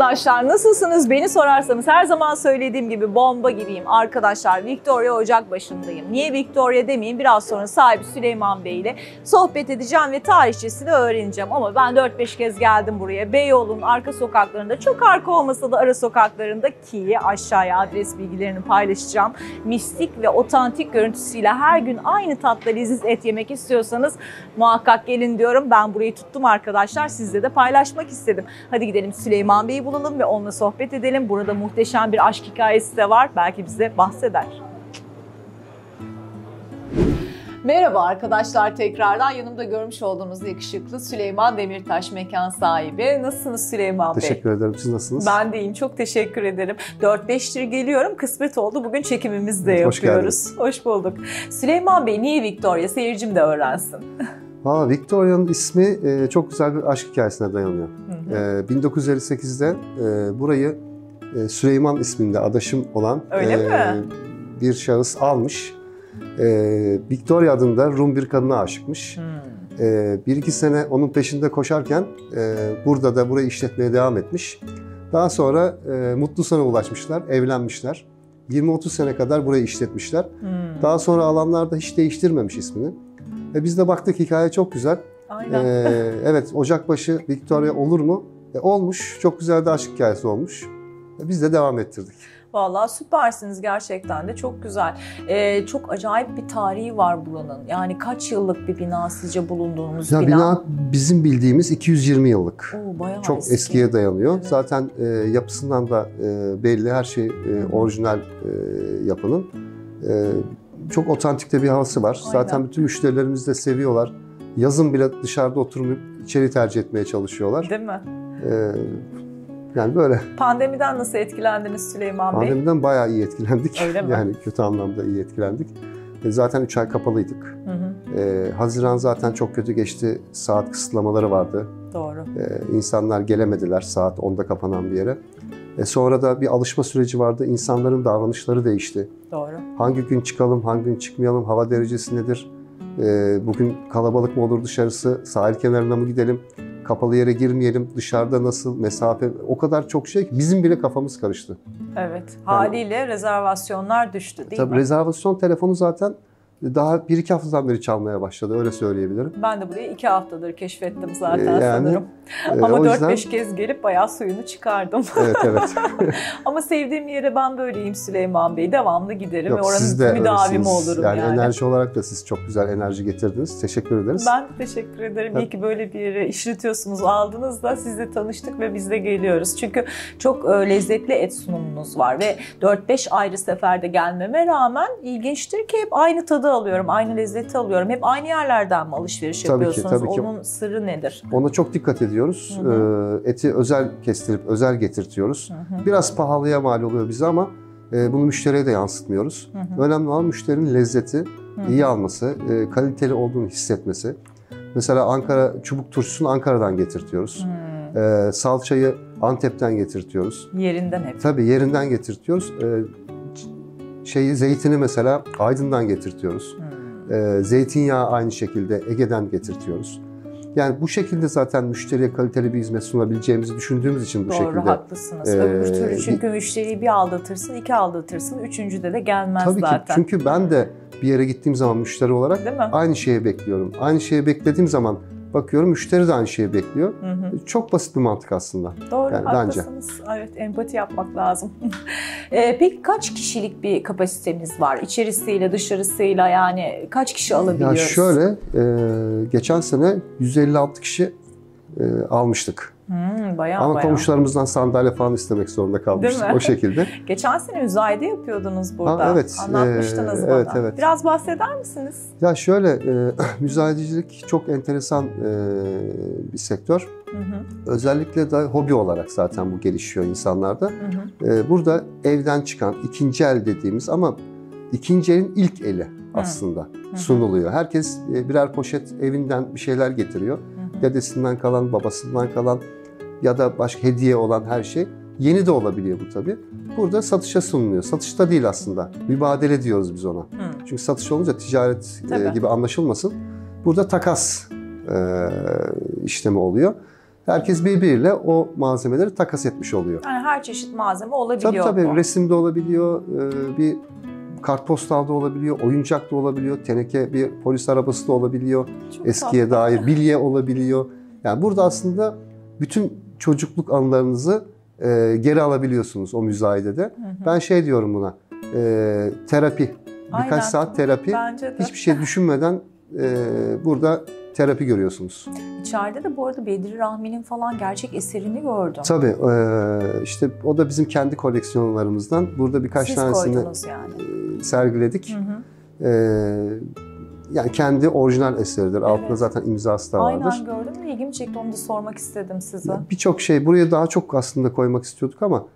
arkadaşlar, nasılsınız? Beni sorarsanız her zaman söylediğim gibi bomba gibiyim. Arkadaşlar, Victoria Ocakbaşı'ndayım. Niye Victoria demeyeyim? Biraz sonra sahibi Süleyman Bey ile sohbet edeceğim ve tarihçesini öğreneceğim. Ama ben 4-5 kez geldim buraya. Beyoğlu'nun arka sokaklarında, çok arka olmasa da ara sokaklarında, ki aşağıya adres bilgilerini paylaşacağım. Mistik ve otantik görüntüsüyle her gün aynı tatlı leziz et yemek istiyorsanız muhakkak gelin diyorum. Ben burayı tuttum arkadaşlar. Sizle de paylaşmak istedim. Hadi gidelim Süleyman Bey'i bulalım ve onunla sohbet edelim. Burada muhteşem bir aşk hikayesi de var. Belki bize bahseder. Merhaba arkadaşlar, tekrardan yanımda görmüş olduğunuz yakışıklı Süleyman Demirtaş, mekan sahibi. Nasılsınız Süleyman Bey? Teşekkür ederim. Siz nasılsınız? Ben de iyiyim. Çok teşekkür ederim. 4-5'tir geliyorum. Kısmet oldu. Bugün çekimimizi de Hoş yapıyoruz. geldiniz. Hoş bulduk. Süleyman Bey, niye Victoria? Seyircim de öğrensin. Valla Victoria'nın ismi çok güzel bir aşk hikayesine dayanıyor. 1958'de burayı Süleyman isminde adaşım olan bir şahıs almış. Victoria adında Rum bir kadına aşıkmış. 1-2 sene onun peşinde koşarken burada da burayı işletmeye devam etmiş. Daha sonra mutlu sona ulaşmışlar, evlenmişler. 20-30 sene kadar burayı işletmişler. Daha sonra alanlar da hiç değiştirmemiş ismini. Biz de baktık hikaye çok güzel. Aynen. Evet, Ocakbaşı Victoria olur mu? Olmuş. Çok güzel bir aşk hikayesi olmuş. Biz de devam ettirdik. Vallahi süpersiniz gerçekten de, çok güzel. Çok acayip bir tarihi var buranın. Yani kaç yıllık bir bina sizce bulunduğunuz bina? Bina bizim bildiğimiz 220 yıllık. Bayağı çok eski. Eskiye dayanıyor. Evet. Zaten yapısından da belli, her şey orijinal yapının. Çok otantik de bir havası var. Aynen. Zaten bütün müşterilerimiz de seviyorlar. Yazın bile dışarıda oturmayıp içeri tercih etmeye çalışıyorlar. Değil mi? Yani böyle. Pandemiden nasıl etkilendiniz Süleyman Bey? Pandemiden bayağı iyi etkilendik. Öyle mi? Yani kötü anlamda iyi etkilendik. Zaten 3 ay kapalıydık. Haziran zaten çok kötü geçti. Saat kısıtlamaları vardı. Doğru. İnsanlar gelemediler saat 10'da kapanan bir yere. Sonra da bir alışma süreci vardı. İnsanların davranışları değişti. Doğru. Hangi gün çıkalım, hangi gün çıkmayalım, hava derecesi nedir? Bugün kalabalık mı olur dışarısı, sahil kenarına mı gidelim, kapalı yere girmeyelim, dışarıda nasıl mesafe, o kadar çok şey ki bizim bile kafamız karıştı. Evet, haliyle rezervasyonlar düştü değil mi? Tabii rezervasyon telefonu zaten daha 1-2 haftadan beri çalmaya başladı, öyle söyleyebilirim. Ben de burayı 2 haftadır keşfettim zaten sanırım. Ama 4-5 kez gelip bayağı suyunu çıkardım. Evet, evet. Ama sevdiğim yere ben böyleyim Süleyman Bey. Devamlı giderim ve siz oranın de müdavimi olurum yani. Enerji olarak da siz çok güzel enerji getirdiniz. Teşekkür ederiz. Ben teşekkür ederim. İyi ki böyle bir yere işletiyorsunuz. Aldınız da sizle tanıştık ve biz de geliyoruz. Çünkü çok lezzetli et sunumunuz var ve 4-5 ayrı seferde gelmeme rağmen ilginçtir ki hep aynı tadı alıyorum, aynı lezzeti alıyorum. Hep aynı yerlerden mi alışveriş yapıyorsunuz? Tabii ki. Onun sırrı nedir? Ona çok dikkat ediyoruz. Eti özel kestirip özel getirtiyoruz. Biraz pahalıya mal oluyor bize ama bunu müşteriye de yansıtmıyoruz. Önemli olan müşterinin lezzeti iyi alması, kaliteli olduğunu hissetmesi. Mesela Ankara çubuk turşusunu Ankara'dan getirtiyoruz. Salçayı Antep'ten getirtiyoruz. Yerinden hep. Tabii yerinden getirtiyoruz. Zeytini mesela Aydın'dan getirtiyoruz. Zeytinyağı aynı şekilde Ege'den getirtiyoruz. Yani bu şekilde zaten müşteriye kaliteli bir hizmet sunabileceğimizi düşündüğümüz için bu şekilde. Doğru, haklısınız. Öbür türlü çünkü müşteriyi bir aldatırsın, 2 aldatırsın, 3'üncüde de gelmez tabii zaten. Tabii ki, çünkü ben de bir yere gittiğim zaman müşteri olarak aynı şeyi bekliyorum. Aynı şeyi beklediğim zaman bakıyorum müşteri de aynı şeyi bekliyor. Çok basit bir mantık aslında. Doğru, yani haklısınız. Bence. Evet, empati yapmak lazım. Peki kaç kişilik bir kapasitemiz var? İçerisiyle, dışarısıyla, yani kaç kişi alabiliyoruz? Ya şöyle, geçen sene 156 kişi almıştık. Ama komşularımızdan sandalye falan istemek zorunda kalmıştık o şekilde. Geçen sene Üzay'da yapıyordunuz burada. Evet. Anlatmıştınız bana. Evet. Biraz bahseder misiniz? Ya şöyle, müzayedecilik çok enteresan bir sektör. Özellikle de hobi olarak zaten bu gelişiyor insanlarda. Burada evden çıkan ikinci el dediğimiz ama ikinci elin ilk eli aslında sunuluyor. Herkes birer poşet evinden bir şeyler getiriyor. Dedesinden kalan, babasından kalan ya da başka hediye olan her şey. Yeni de olabiliyor bu tabii. Burada satışa sunuluyor. Satışta değil aslında. Mübadele diyoruz biz ona. Çünkü satış olunca ticaret gibi anlaşılmasın. Burada takas işlemi oluyor. Herkes birbiriyle o malzemeleri takas etmiş oluyor. Yani her çeşit malzeme olabiliyor. Tabii resim de olabiliyor, bir kartpostal da olabiliyor, oyuncak da olabiliyor, teneke bir polis arabası da olabiliyor, Çok eskiye tatlı. dair bilye olabiliyor. Yani burada aslında bütün çocukluk anılarınızı geri alabiliyorsunuz o müzayedede. Ben şey diyorum buna, terapi. Birkaç Aynen. saat terapi. Bence de. Hiçbir şey düşünmeden burada terapi görüyorsunuz. İçeride de bu arada Bedri Rahmi'nin falan gerçek eserini gördüm. Tabii işte o da bizim kendi koleksiyonlarımızdan. Burada birkaç Siz tanesini koydunuz yani. sergiledik. Yani kendi orijinal eseridir. Altında Evet. zaten imzası da vardır. Aynen gördüm ve ilgimi çekti. Onu da sormak istedim size. Birçok şey buraya daha çok aslında koymak istiyorduk ama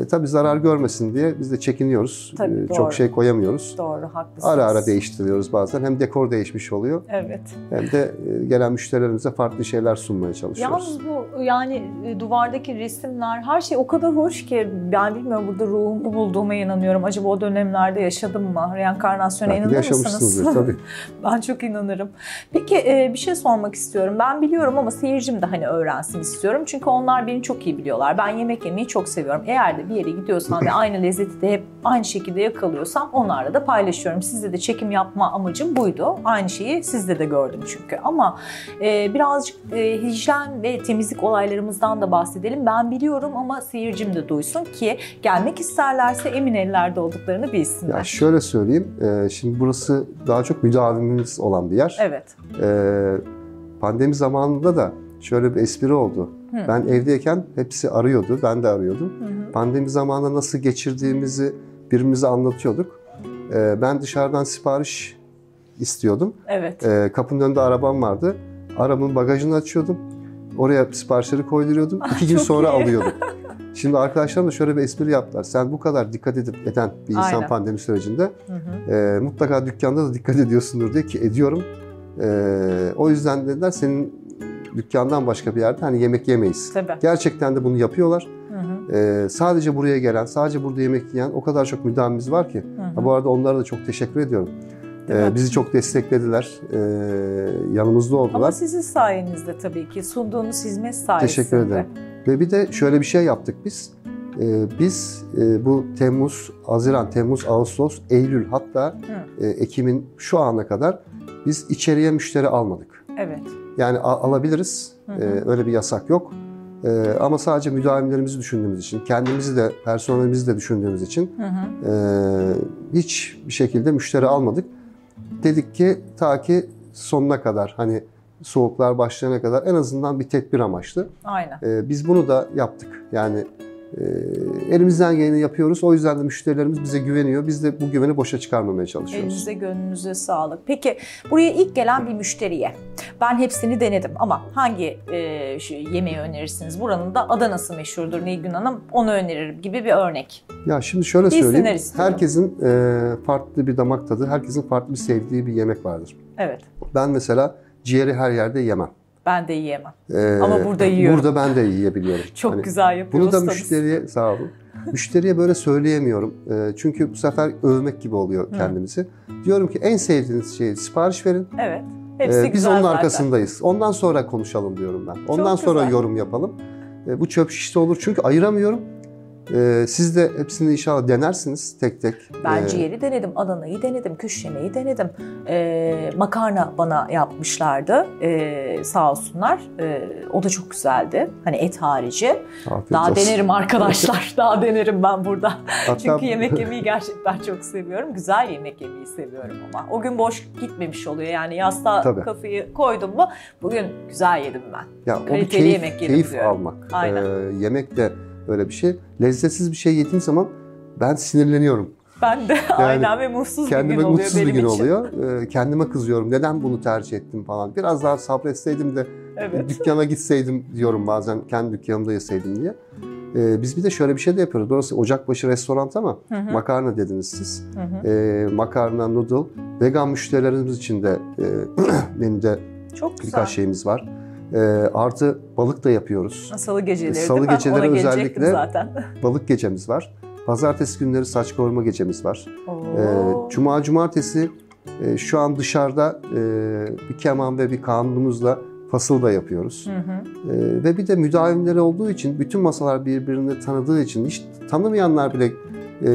tabii zarar görmesin diye biz de çekiniyoruz. Tabii, doğru. Çok şey koyamıyoruz. Doğru, haklısınız. Ara ara değiştiriyoruz bazen. Hem dekor değişmiş oluyor Evet. hem de gelen müşterilerimize farklı şeyler sunmaya çalışıyoruz. Yalnız bu yani duvardaki resimler, her şey o kadar hoş ki ben bilmiyorum, burada ruhumu bulduğuma inanıyorum. Acaba o dönemlerde yaşadım mı? Reenkarnasyona Belki de inanır mısınız? yaşamışsınızdır tabii. Ben çok inanırım. Peki bir şey sormak istiyorum. Ben biliyorum ama seyircim de hani öğrensin istiyorum. Çünkü onlar beni çok iyi biliyorlar. Ben yemek yemeyi çok seviyorum. Eğer de bir yere gidiyorsam ve aynı lezzeti de hep aynı şekilde yakalıyorsam onlarla da paylaşıyorum. Sizde de çekim yapma amacım buydu. Aynı şeyi sizde de gördüm çünkü. Ama birazcık hijyen ve temizlik olaylarımızdan da bahsedelim. Ben biliyorum ama seyircim de duysun ki gelmek isterlerse emin ellerde olduklarını bilsinler. Ya şöyle söyleyeyim. Şimdi burası daha çok müdavimimiz olan bir yer. Evet. Pandemi zamanında da şöyle bir espri oldu. Ben evdeyken hepsi arıyordu, ben de arıyordum. Pandemi zamanında nasıl geçirdiğimizi birbirimize anlatıyorduk. Ben dışarıdan sipariş istiyordum. Evet. Kapının önünde arabam vardı. Arabamın bagajını açıyordum. Oraya siparişleri koyduruyordum. 2 gün Çok sonra iyi. alıyordum. Şimdi arkadaşlarım da şöyle bir espri yaptılar. Sen bu kadar dikkat eden bir insan Aynen. pandemi sürecinde mutlaka dükkanda da dikkat ediyorsundur diye ki ediyorum. O yüzden dediler senin dükkandan başka bir yerde hani yemek yemeyiz. Tabii. Gerçekten de bunu yapıyorlar. Sadece buraya gelen, sadece burada yemek yiyen o kadar çok müdavimimiz var ki. Bu arada onlara da çok teşekkür ediyorum. Bizi çok desteklediler. Yanımızda oldular. Ama sizin sayenizde tabii ki sunduğunuz hizmet sayesinde. Teşekkür ederim. Ve bir de şöyle bir şey yaptık biz. Biz bu Temmuz, Ağustos, Eylül hatta Ekim'in şu ana kadar biz içeriye müşteri almadık. Evet. Yani alabiliriz. Öyle bir yasak yok. Ama sadece müdavimlerimizi düşündüğümüz için, kendimizi de, personelimizi de düşündüğümüz için hiçbir şekilde müşteri almadık. Dedik ki ta ki sonuna kadar hani soğuklar başlayana kadar en azından bir tedbir amaçlı. Aynen. Biz bunu da yaptık. Yani elimizden geleni yapıyoruz. O yüzden de müşterilerimiz bize güveniyor. Biz de bu güveni boşa çıkarmamaya çalışıyoruz. Elinize gönlünüze sağlık. Peki buraya ilk gelen bir müşteriye ben hepsini denedim ama hangi yemeği önerirsiniz? Buranın da Adana'sı meşhurdur Nilgün Hanım. Onu öneririm gibi bir örnek. Ya şimdi şöyle Bilsinler söyleyeyim. istiyorum. Herkesin farklı bir damak tadı, herkesin farklı bir sevdiği bir yemek vardır. Evet. Ben mesela ciğeri her yerde yemem. Ben de yiyemem. Ama burada yiyorum. Burada ben de yiyebiliyorum. Çok Hani güzel bunu yapıyorsunuz. da müşteriye, sağ olun. Müşteriye böyle söyleyemiyorum. Çünkü bu sefer övmek gibi oluyor kendimizi. Diyorum ki en sevdiğiniz şeyi sipariş verin. Evet. Hepsi Biz güzel onun zaten. arkasındayız. Ondan sonra konuşalım diyorum ben. Ondan Çok sonra güzel. yorum yapalım. Bu çöp şişte olur çünkü ayıramıyorum. Siz de hepsini inşallah denersiniz tek tek. Ben ciğeri denedim, Adana'yı denedim, kuş yemeği denedim. Makarna bana yapmışlardı sağ olsunlar. O da çok güzeldi. Hani et harici. Afiyet Daha olsun. denerim arkadaşlar. Daha denerim ben burada. Hatta- Çünkü yemek yemeyi gerçekten çok seviyorum. Güzel yemek yemeyi seviyorum ama. O gün boş gitmemiş oluyor. Yani yastığa Tabii. kafayı koydum mu bugün güzel yedim ben. Ya o bir Kaliteli yemek yedim keyif diyorum. almak. Aynen. Yemek de öyle bir şey. Lezzetsiz bir şey yediğim zaman ben sinirleniyorum. Ben de aynen ve mutsuz bir gün Kendime oluyor mutsuz bir benim gün için. oluyor. Kendime kızıyorum. Neden bunu tercih ettim falan. Biraz daha sabretseydim de Evet. dükkana gitseydim diyorum bazen. Kendi dükkanımda yeseydim diye. Biz bir de şöyle bir şey de yapıyoruz. Burası Ocakbaşı restoran ama makarna dediniz siz. Makarna, noodle. Vegan müşterilerimiz için de menüde Çok güzel. birkaç şeyimiz var. Artı balık da yapıyoruz. Salı geceleri Salı değil mi? geceleri Ona gelecektim özellikle zaten. Balık gecemiz var. Pazartesi günleri saç kavurma gecemiz var. Oo. Cuma, cumartesi şu an dışarıda bir keman ve bir kanunumuzla fasıl da yapıyoruz. Ve bir de müdavimleri olduğu için, bütün masalar birbirini tanıdığı için, hiç tanımayanlar bile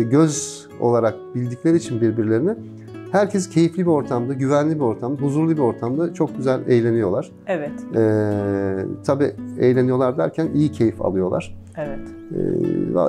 göz olarak bildikleri için birbirlerini, herkes keyifli bir ortamda, güvenli bir ortamda, huzurlu bir ortamda çok güzel eğleniyorlar. Evet. Tabii eğleniyorlar derken iyi keyif alıyorlar. Evet.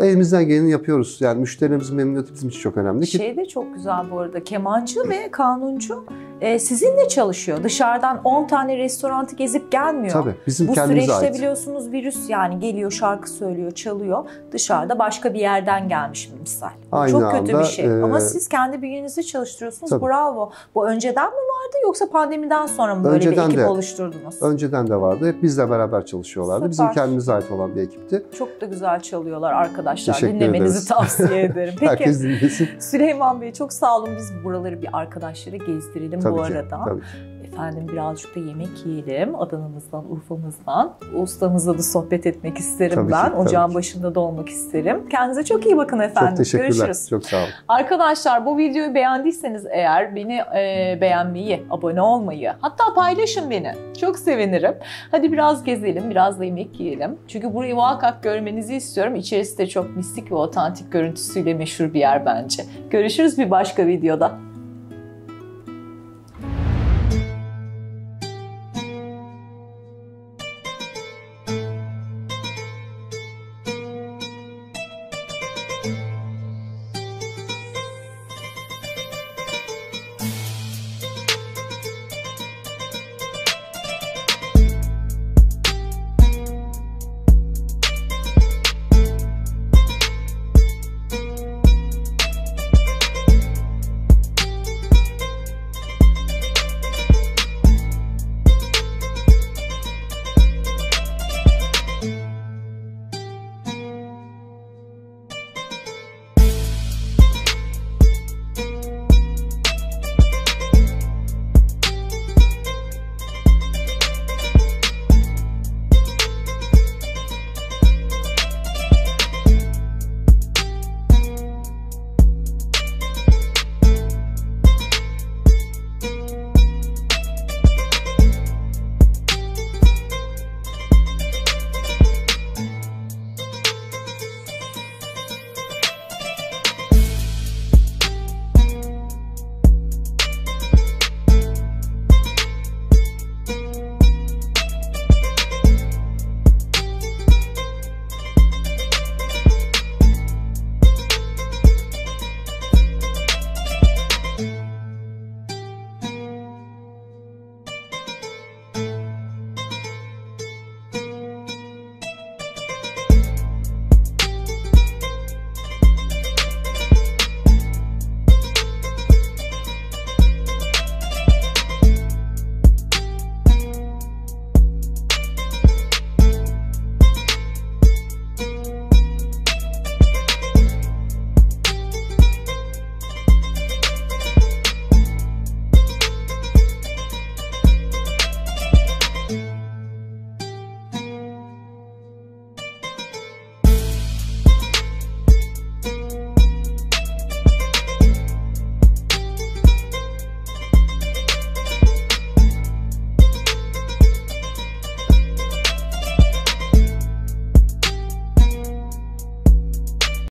Elimizden geleni yapıyoruz. Yani müşterilerimizin memnuniyeti bizim için çok önemli. Şey de çok güzel bu arada. Kemancı ve kanuncu sizinle çalışıyor. Dışarıdan 10 tane restoranı gezip gelmiyor. Tabii. Bizim bu kendimize süreçte ait. Biliyorsunuz virüs, yani geliyor, şarkı söylüyor, çalıyor. Dışarıda başka bir yerden gelmiş bir misal. Aynı çok kötü anda, bir şey. Ama siz kendi bünyenizi çalıştırıyorsunuz. Tabii. Bravo. Bu önceden mi vardı yoksa pandemiden sonra mı böyle bir ekip oluşturdunuz? Önceden de vardı. Hep bizle beraber çalışıyorlardı. Süper. Bizim kendimize ait olan bir ekipti. Çok da güzel çalıyorlar arkadaşlar. Teşekkür Dinlemenizi ederiz. tavsiye ederim. Peki. Herkes dinlesin. Süleyman Bey, çok sağ olun. Biz buraları bir arkadaşlara gezdirelim Tabii bu ki, arada. tabii ki. Efendim birazcık da yemek yiyelim. Adana'mızdan, Urfa'mızdan. Ustamızla da sohbet etmek isterim Tabii ben. ki, Ocağın tabii ki. başında da olmak isterim. Kendinize çok iyi bakın efendim. Çok teşekkürler. Görüşürüz. Çok sağ olun. Arkadaşlar, bu videoyu beğendiyseniz eğer beni beğenmeyi, abone olmayı, hatta paylaşın beni. Çok sevinirim. Hadi biraz gezelim, biraz da yemek yiyelim. Çünkü burayı muhakkak görmenizi istiyorum. İçerisi de çok mistik ve otantik görüntüsüyle meşhur bir yer bence. Görüşürüz bir başka videoda.